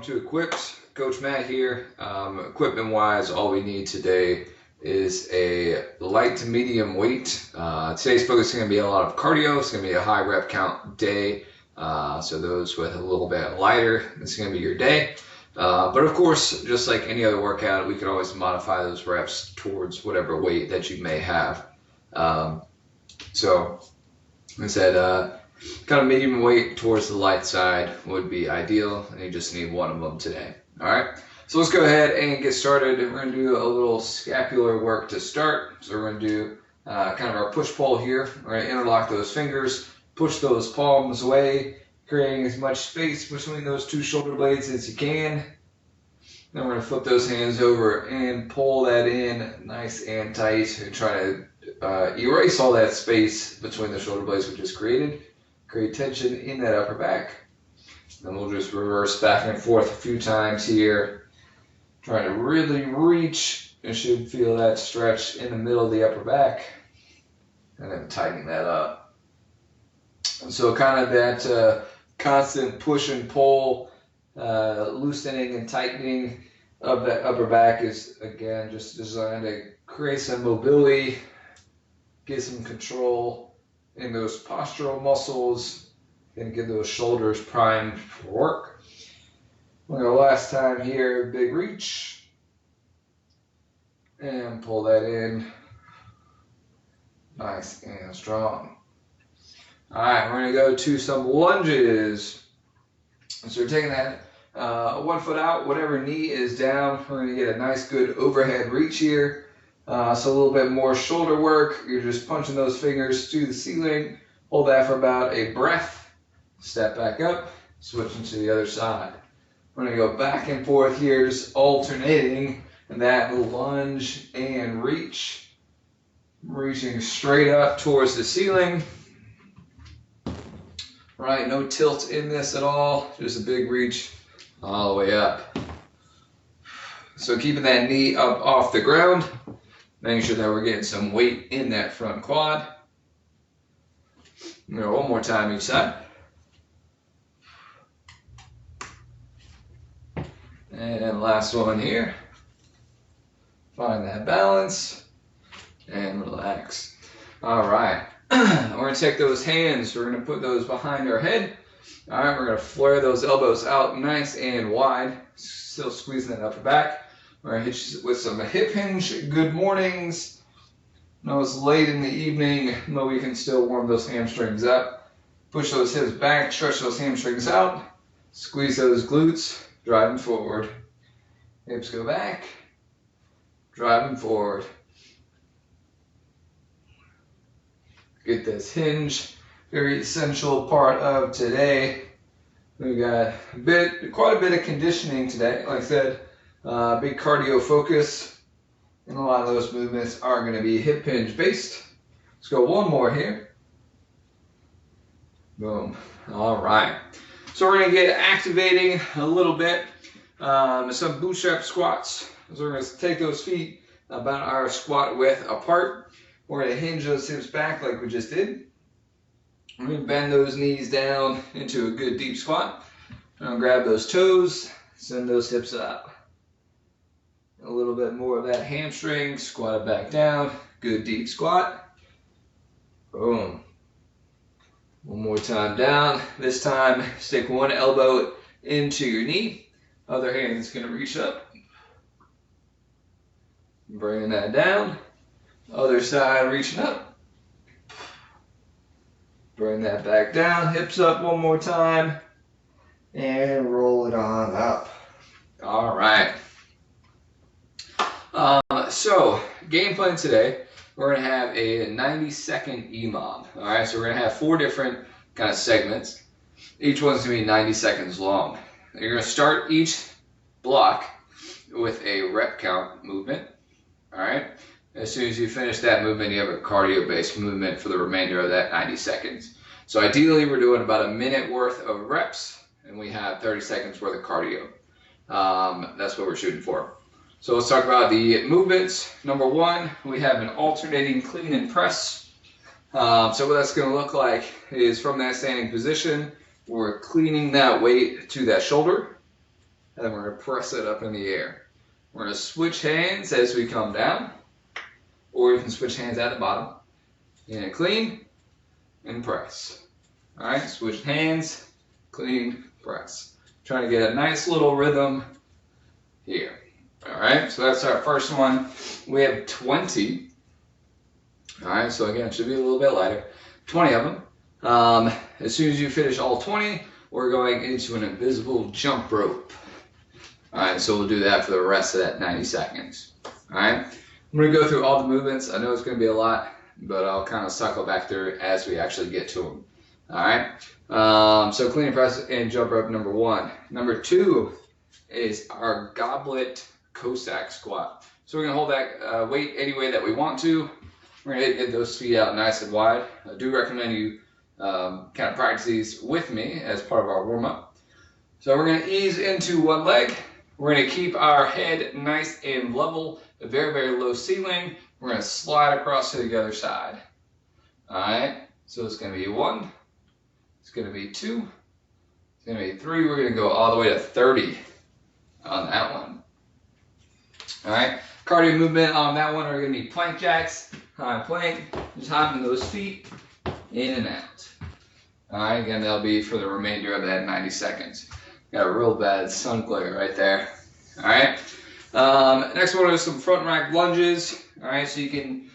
to Equipped. Coach Matt here. Equipment wise, all we need today is a light to medium weight. Today's focus is going to be a lot of cardio. It's going to be a high rep count day. So those with a little bit lighter, this is going to be your day. But of course, just like any other workout, we can always modify those reps towards whatever weight that you may have. So like I said, kind of medium weight towards the light side would be ideal, and you just need one of them today. All right, so let's go ahead and get started. We're going to do a little scapular work to start. So we're going to do kind of our push-pull here. We're going to interlock those fingers, push those palms away, creating as much space between those two shoulder blades as you can. Then we're going to flip those hands over and pull that in nice and tight, and try to erase all that space between the shoulder blades we just created. Create tension in that upper back. Then we'll just reverse back and forth a few times here. Trying to really reach. You should feel that stretch in the middle of the upper back. And then tightening that up. And so kind of that constant push and pull, loosening and tightening of that upper back is, again, just designed to create some mobility, get some control in those postural muscles, and get those shoulders primed for work. We're going to last time here, big reach, and pull that in, nice and strong. All right, we're going to go to some lunges. So we're taking that 1 foot out, whatever knee is down. We're going to get a nice good overhead reach here. So a little bit more shoulder work. You're just punching those fingers to the ceiling. Hold that for about a breath. Step back up, switching to the other side. We're going to go back and forth here, just alternating that lunge and reach. Reaching straight up towards the ceiling. Right, no tilt in this at all. Just a big reach all the way up. So keeping that knee up off the ground. Making sure that we're getting some weight in that front quad. One more time each side. And last one here. Find that balance and relax. All right. We're going to take those hands. We're going to put those behind our head. All right. We're going to flare those elbows out nice and wide. Still squeezing that upper back. We're going to hit you with some hip hinge. Good mornings. I know it's late in the evening, but we can still warm those hamstrings up. Push those hips back, stretch those hamstrings out. Squeeze those glutes, driving forward. Hips go back, driving forward. Get this hinge, very essential part of today. We got quite a bit of conditioning today. Like I said, big cardio focus, and a lot of those movements are going to be hip hinge based. Let's go one more here. Boom. All right. So we're going to get activating a little bit. Some bootstrap squats. So we're going to take those feet about our squat width apart. We're going to hinge those hips back like we just did. We're going to bend those knees down into a good deep squat. I'm going to grab those toes, send those hips up. A little bit more of that hamstring, squat it back down, good deep squat. Boom. One more time down. This time, stick one elbow into your knee. Other hand is going to reach up. Bringing that down. Other side reaching up. Bring that back down. Hips up one more time. And roll it on up. All right. So, game plan today, we're going to have a 90-second EMOM. All right, so we're going to have 4 different kind of segments. Each one's going to be 90 seconds long. You're going to start each block with a rep count movement. All right, as soon as you finish that movement, you have a cardio-based movement for the remainder of that 90 seconds. So ideally, we're doing about a minute worth of reps, and we have 30 seconds worth of cardio. That's what we're shooting for. So let's talk about the movements. Number 1, we have an alternating clean and press. So what that's going to look like is from that standing position, we're cleaning that weight to that shoulder. and then we're going to press it up in the air. We're going to switch hands as we come down, or you can switch hands at the bottom. In a clean and press. All right, switch hands, clean, press. Trying to get a nice little rhythm here. All right, so that's our first one. We have 20. All right, so again, it should be a little bit lighter. 20 of them. As soon as you finish all 20, we're going into an invisible jump rope. All right, so we'll do that for the rest of that 90 seconds. All right, I'm going to go through all the movements. I know it's going to be a lot, but I'll kind of cycle back through it as we actually get to them. All right, so clean and press and jump rope number 1. Number 2 is our Goblet Cossack Squat. So we're going to hold that weight any way that we want to. We're going to get those feet out nice and wide. I do recommend you kind of practice these with me as part of our warm-up. So we're going to ease into one leg. We're going to keep our head nice and level, a very, very low ceiling. We're going to slide across to the other side. All right, so it's going to be 1. It's going to be 2. It's going to be 3. We're going to go all the way to 30 on that one. All right, cardio movement on that one are going to be plank jacks, high plank, just hopping those feet in and out. All right, again, that'll be for the remainder of that 90 seconds. Got a real bad sun glare right there. All right, next one is some front rack lunges. All right, so you can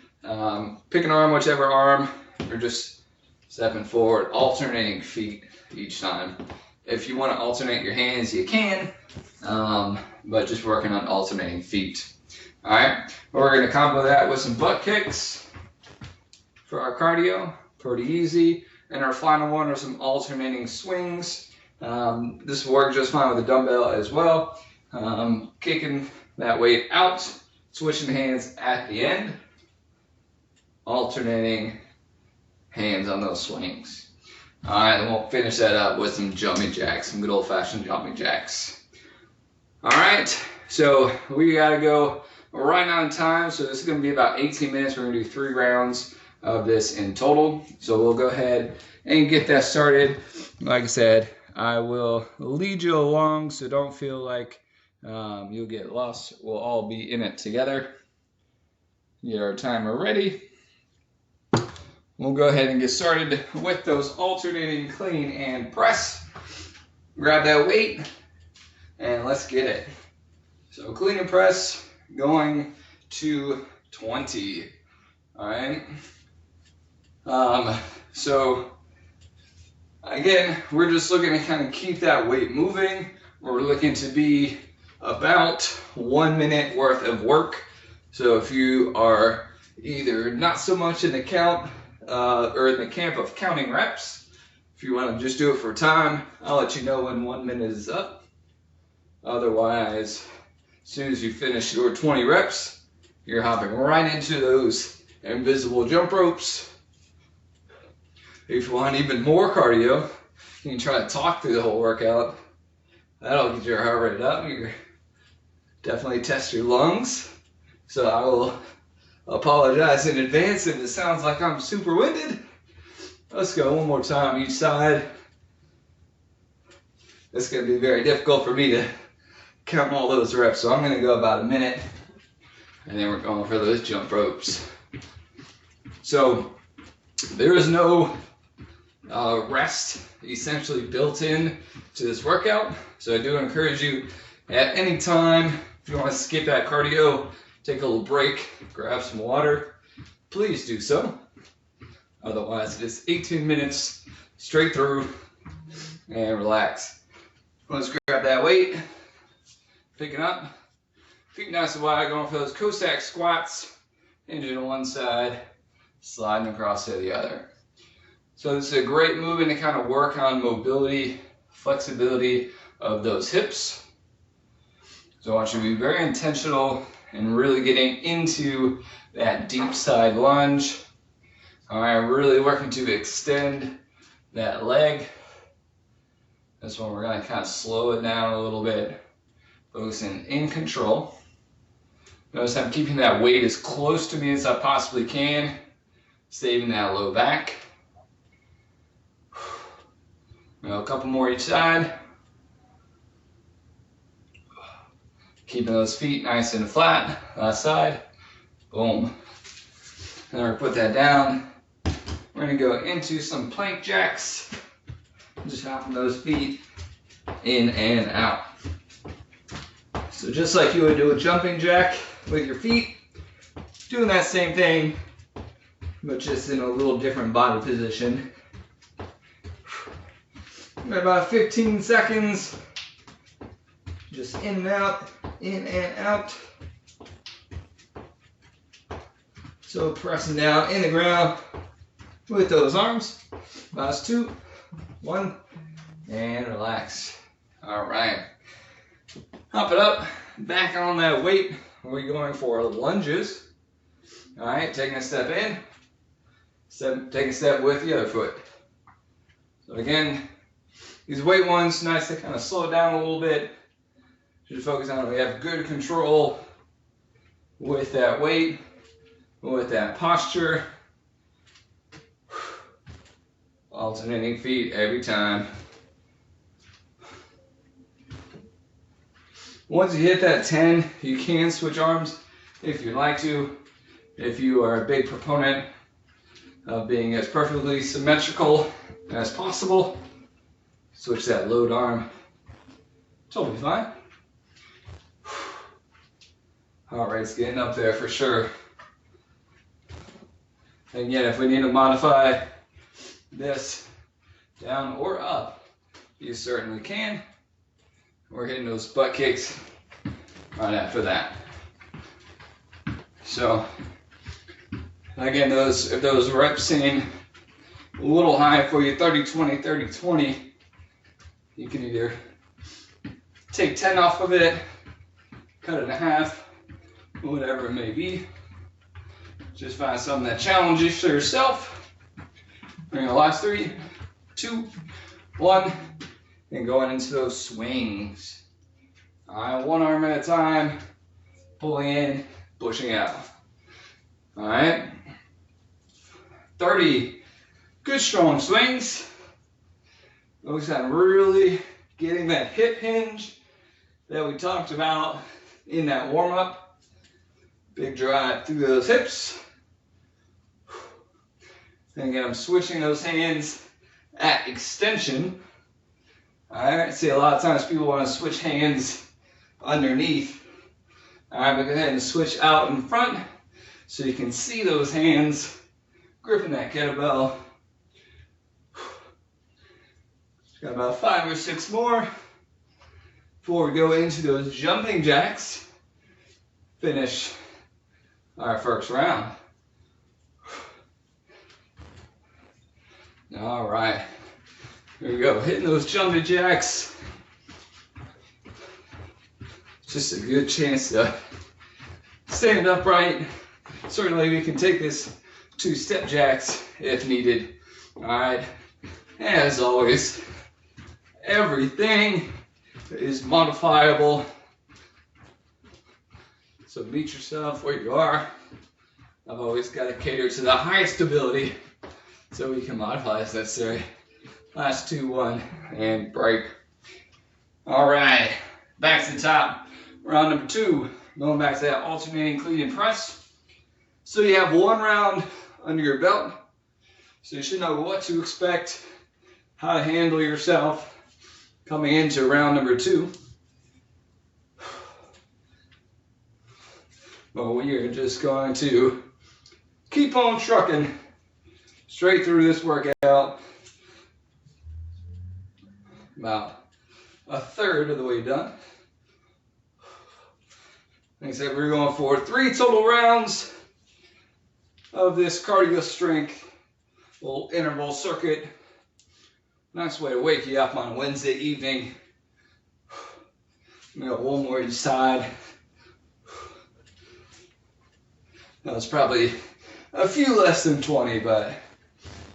pick an arm, whichever arm, or just stepping forward, alternating feet each time. If you want to alternate your hands, you can, but just working on alternating feet. All right, we're going to combo that with some butt kicks for our cardio, pretty easy. And our final one are some alternating swings. This will work just fine with a dumbbell as well. Kicking that weight out, switching hands at the end, alternating hands on those swings. All right, and we'll finish that up with some jumping jacks, some good old-fashioned jumping jacks. All right, so we gotta go right on time. So this is gonna be about 18 minutes. We're gonna do 3 rounds of this in total. So we'll go ahead and get that started. Like I said, I will lead you along, so don't feel like you'll get lost. We'll all be in it together. Get our timer ready. We'll go ahead and get started with those alternating clean and press. Grab that weight and let's get it. So clean and press going to 20. All right. So again, we're just looking to kind of keep that weight moving. We're looking to be about 1 minute worth of work. So if you are either not so much in the count or in the camp of counting reps, if you want to just do it for time, I'll let you know when 1 minute is up. Otherwise, as soon as you finish your 20 reps, you're hopping right into those invisible jump ropes. If you want even more cardio, you can try to talk through the whole workout. That'll get your heart rate up. You definitely test your lungs. So I will apologize in advance if it sounds like I'm super winded. Let's go one more time each side. It's going to be very difficult for me to count all those reps, so I'm going to go about a minute, and then we're going for those jump ropes. So there is no rest essentially built in to this workout, so I do encourage you at any time, if you want to skip that cardio, take a little break, grab some water, please do so. Otherwise, it is 18 minutes straight through and relax. Let's grab that weight, pick it up, feet nice and wide, going for those Cossack Squats, hinge on one side, sliding across to the other. So this is a great movement to kind of work on mobility, flexibility of those hips. So I want you to be very intentional and really getting into that deep side lunge. All right, really working to extend that leg. This one we're gonna kind of slow it down a little bit, focusing in control. Notice I'm keeping that weight as close to me as I possibly can, saving that low back. Now a couple more each side. Keeping those feet nice and flat, last side, boom. Then we're gonna put that down. We're gonna go into some plank jacks. Just hopping those feet in and out. So just like you would do a jumping jack with your feet, doing that same thing, but just in a little different body position. About 15 seconds. Just in and out, in and out. So pressing down in the ground with those arms. Last 2, 1, and relax. All right. Hop it up, back on that weight. We're going for lunges. All right, taking a step in, take a step with the other foot. So again, these weight ones, nice to kind of slow it down a little bit. Just focus on we have good control with that weight, with that posture. Alternating feet every time. Once you hit that 10, you can switch arms if you'd like to. If you are a big proponent of being as perfectly symmetrical as possible, switch that load arm. Totally fine. Heart rate's getting up there for sure. And again, if we need to modify this down or up, you certainly can. We're hitting those butt kicks right after that. So again, if those reps seem a little high for you, 30-20, 30-20, you can either take 10 off of it, cut it in half, whatever it may be. Just find something that challenges for yourself. Bring the last 3, 2, 1, and going into those swings. All right, one arm at a time, pulling in, pushing out. All right, 30 good strong swings. Focus on really getting that hip hinge that we talked about in that warm-up. Big drive through those hips. And again, I'm switching those hands at extension. All right, see a lot of times people want to switch hands underneath. All right, but go ahead and switch out in front so you can see those hands gripping that kettlebell. Got about 5 or 6 more before we go into those jumping jacks. Finish our first round. All right, here we go, hitting those jumping jacks. Just a good chance to stand upright. Certainly we can take this 2-step jacks if needed. All right, as always, everything is modifiable. So meet yourself where you are. I've always got to cater to the highest ability so we can modify as necessary. Last 2, 1, and break. All right, back to the top. Round number 2, going back to that alternating clean and press. So you have 1 round under your belt. So you should know what to expect, how to handle yourself coming into round number 2. But we are just going to keep on trucking straight through this workout. About a third of the way done. Like I said, we're going for 3 total rounds of this cardio strength little interval circuit. Nice way to wake you up on a Wednesday evening. We got 1 more each side. That was probably a few less than 20, but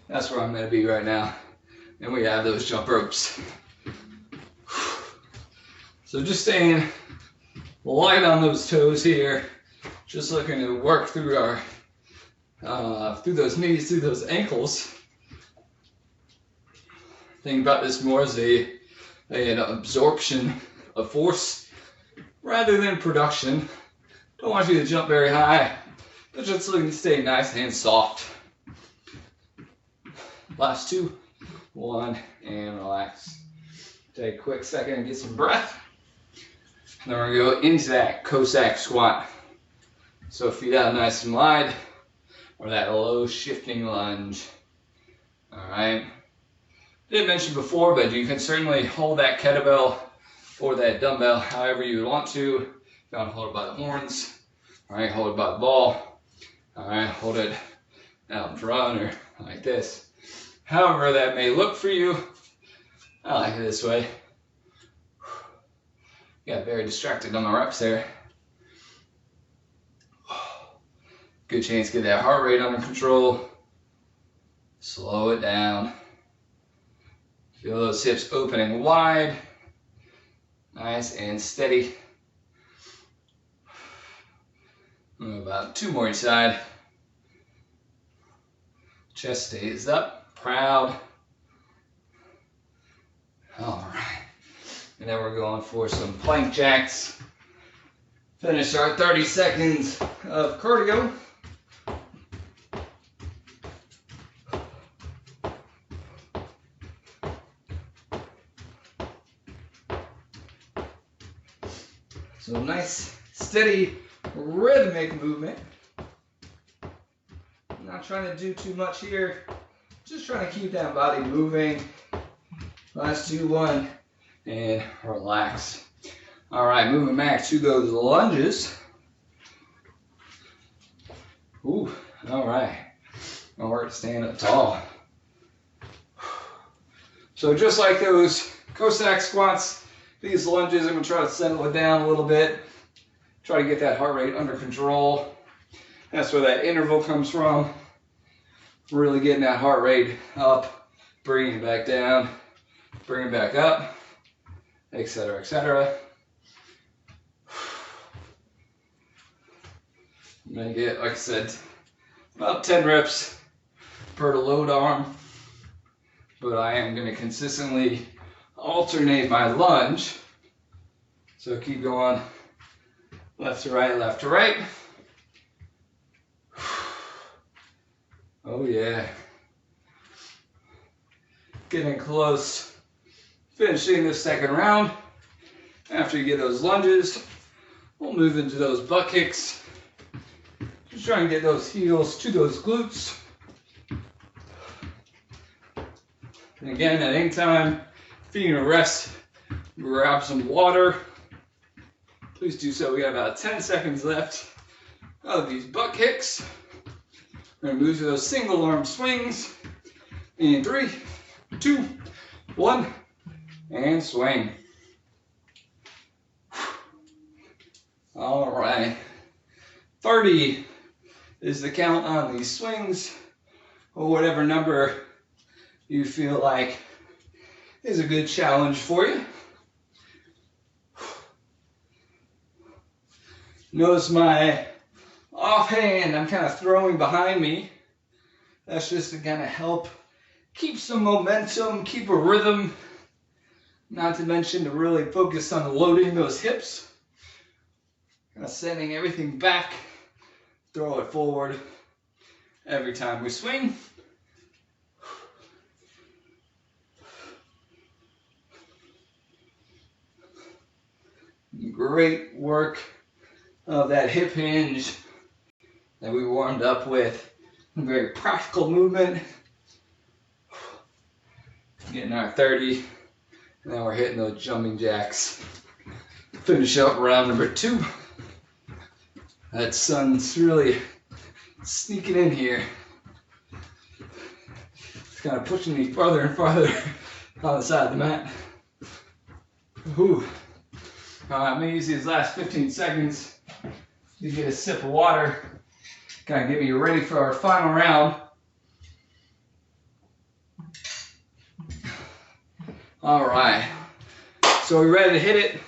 that's where I'm going to be right now. And we have those jump ropes. So just staying light on those toes here. Just looking to work through our, through those knees, through those ankles. Think about this more as an absorption of force rather than production. Don't want you to jump very high, but just so you can stay nice and soft. Last 2, 1, and relax. Take a quick second and get some breath. And then we're going to go into that Cossack Squat. So feet out nice and wide, or that low shifting lunge. Alright. Didn't mention before, but you can certainly hold that kettlebell or that dumbbell however you want to. If you want to hold it by the horns, alright, hold it by the ball, alright, hold it out in front or like this. However that may look for you, I like it this way. Got very distracted on the reps there. Good chance to get that heart rate under control. Slow it down. Feel those hips opening wide. Nice and steady. About 2 more each side. Chest stays up, proud. All right. And then we're going for some plank jacks. Finish our 30 seconds of cardio. So nice, steady, rhythmic movement. I'm not trying to do too much here. Just trying to keep that body moving. Last 2, 1, and relax. All right, moving back to those lunges. Ooh, all right. I'll work to stand up tall. So just like those Cossack squats, these lunges, I'm going to try to settle it down a little bit. Try to get that heart rate under control. That's where that interval comes from. Really getting that heart rate up, bringing it back down, bring it back up, etc., etc. I'm going to get, like I said, about 10 reps per load arm, but I am going to consistently alternate my lunge. So keep going left to right, left to right. Oh yeah. Getting close. Finishing the second round. After you get those lunges, we'll move into those butt kicks. Just try and get those heels to those glutes. And again, at any time, if you need to rest, grab some water. Please do so. We got about 10 seconds left of these butt kicks. We're going to move to those single arm swings. In 3, 2, 1, and swing. All right. 30 is the count on these swings, or whatever number you feel like is a good challenge for you. Notice my offhand, I'm kind of throwing behind me. That's just to kind of help keep some momentum, keep a rhythm. Not to mention to really focus on loading those hips. Kind of sending everything back, throw it forward every time we swing. Great work of that hip hinge that we warmed up with. A very practical movement. Getting our 30, and then we're hitting those jumping jacks. Finish up round number 2. That sun's really sneaking in here. It's kind of pushing me farther and farther on the side of the mat. Whew. I'm going to use these last 15 seconds to get a sip of water. Kind of get me ready for our final round. All right. So we're ready to hit it.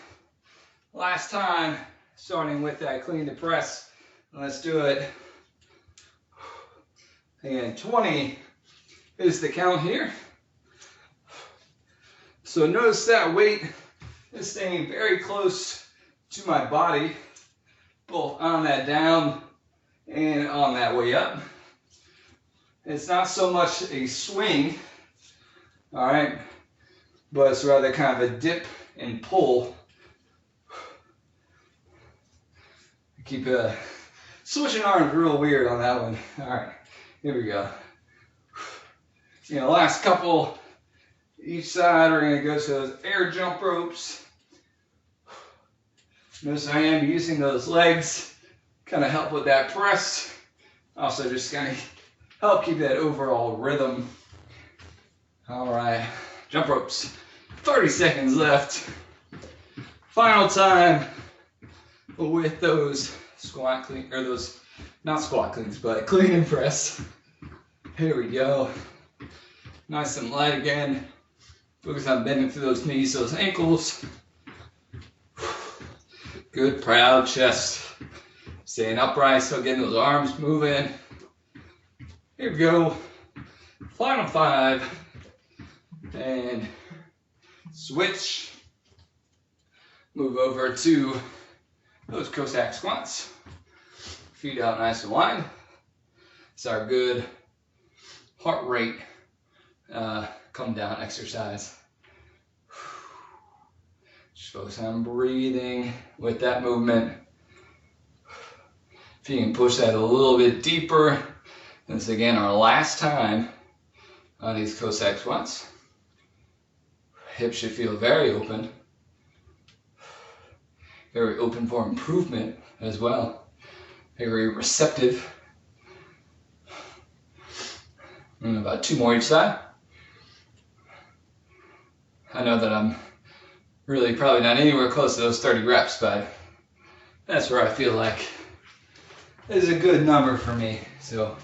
Last time, starting with that clean to press. Let's do it. And 20 is the count here. So notice that weight is staying very close to my body, both on that down and on that way up. It's not so much a swing, all right, but it's rather kind of a dip and pull. Keep switching arms real weird on that one. All right, here we go. Last couple each side, we're gonna go to those air jump ropes. Notice I am using those legs, kind of help with that press. Also just kind of help keep that overall rhythm. All right, jump ropes. 30 seconds left. Final time with those squat clean, or those, not squat cleans, but clean and press. Here we go. Nice and light again. Focus on bending through those knees, those ankles. Good, proud chest. Staying upright, so getting those arms moving. Here we go. Final 5. And switch. Move over to those Cossack Squats. Feet out nice and wide. It's our good heart rate come down exercise. Just focus on breathing with that movement. If you can push that a little bit deeper, this is again our last time on these Cossack Squats. Hips should feel very open. Very open for improvement as well. Very receptive. And about 2 more each side. I know that I'm really probably not anywhere close to those 30 reps, but that's where I feel like is a good number for me. So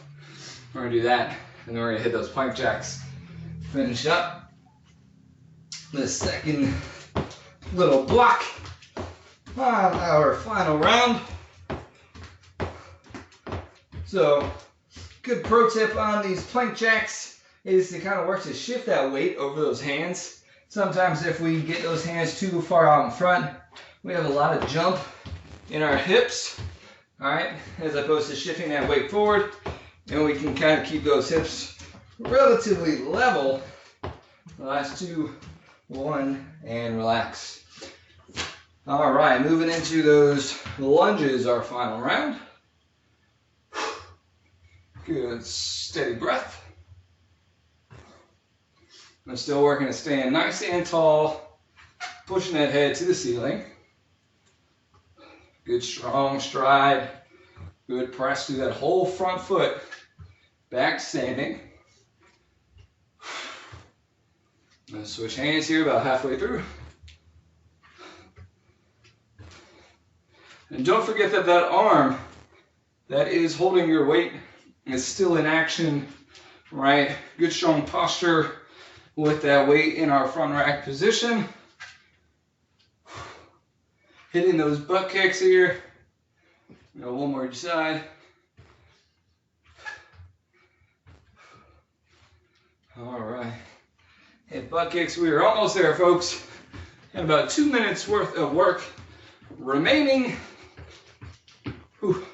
we're gonna do that, and then we're gonna hit those plank jacks. Finish up the second little block. Our final round. So, good pro tip on these plank jacks is to kind of work to shift that weight over those hands. Sometimes if we get those hands too far out in front, we have a lot of jump in our hips, all right, as opposed to shifting that weight forward, and we can kind of keep those hips relatively level. The last 2, 1, and relax. All right, moving into those lunges, our final round. Good, steady breath. I'm still working at staying nice and tall, pushing that head to the ceiling. Good strong stride. Good press through that whole front foot. Back standing. I'm going to switch hands here about halfway through. And don't forget that that arm that is holding your weight is still in action, right? Good strong posture with that weight in our front rack position. Hitting those butt kicks here. One more each side. All right. Hit butt kicks. We are almost there, folks. Got about 2 minutes worth of work remaining. Whew.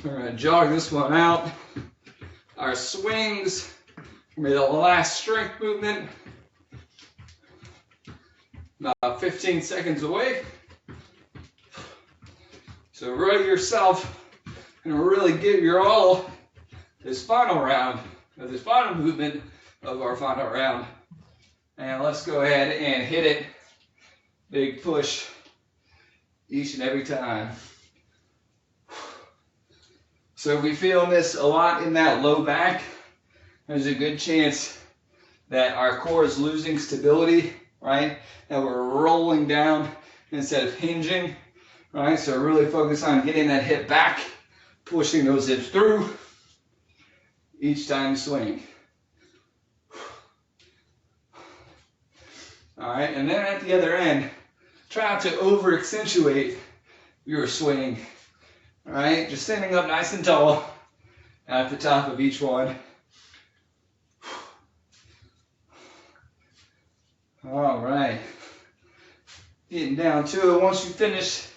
We're going to jog this one out. Our swings, maybe the last strength movement. About 15 seconds away. So ready yourself and really give your all this final round, or this final movement of our final round. And let's go ahead and hit it. Big push each and every time. So if we feel this a lot in that low back, there's a good chance that our core is losing stability, right? That we're rolling down instead of hinging, right? So really focus on getting that hip back, pushing those hips through each time you swing. All right, and then at the other end, try not to over accentuate your swing. All right, just standing up nice and tall at the top of each one. All right. Getting down to it. Once you finish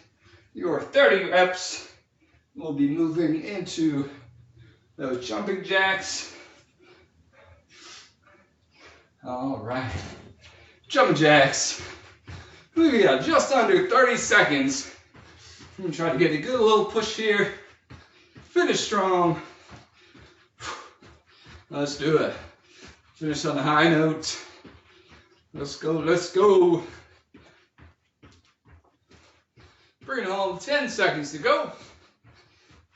your 30 reps, we'll be moving into those jumping jacks. All right. Jumping jacks. We got just under 30 seconds. I'm going to try to get a good little push here. Finish strong. Let's do it. Finish on a high note. Let's go, let's go. Bring it home, 10 seconds to go.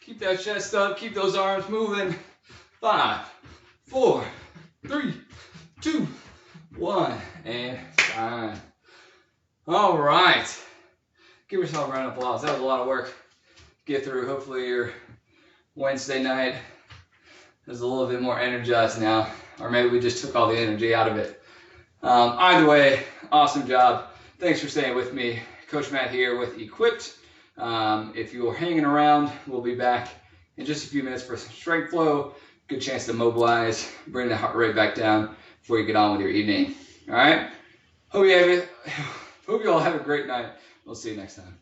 Keep that chest up, keep those arms moving. 5, 4, 3, 2, 1, and time. All right. Give yourself a round of applause. That was a lot of work to get through. Hopefully your Wednesday night is a little bit more energized now, or maybe we just took all the energy out of it. Either way, awesome job. Thanks for staying with me. Coach Matt here with Equipped. If you're hanging around, we'll be back in just a few minutes for some strength flow. Good chance to mobilize, bring the heart rate back down before you get on with your evening. All right? Hope you all have a great night. We'll see you next time.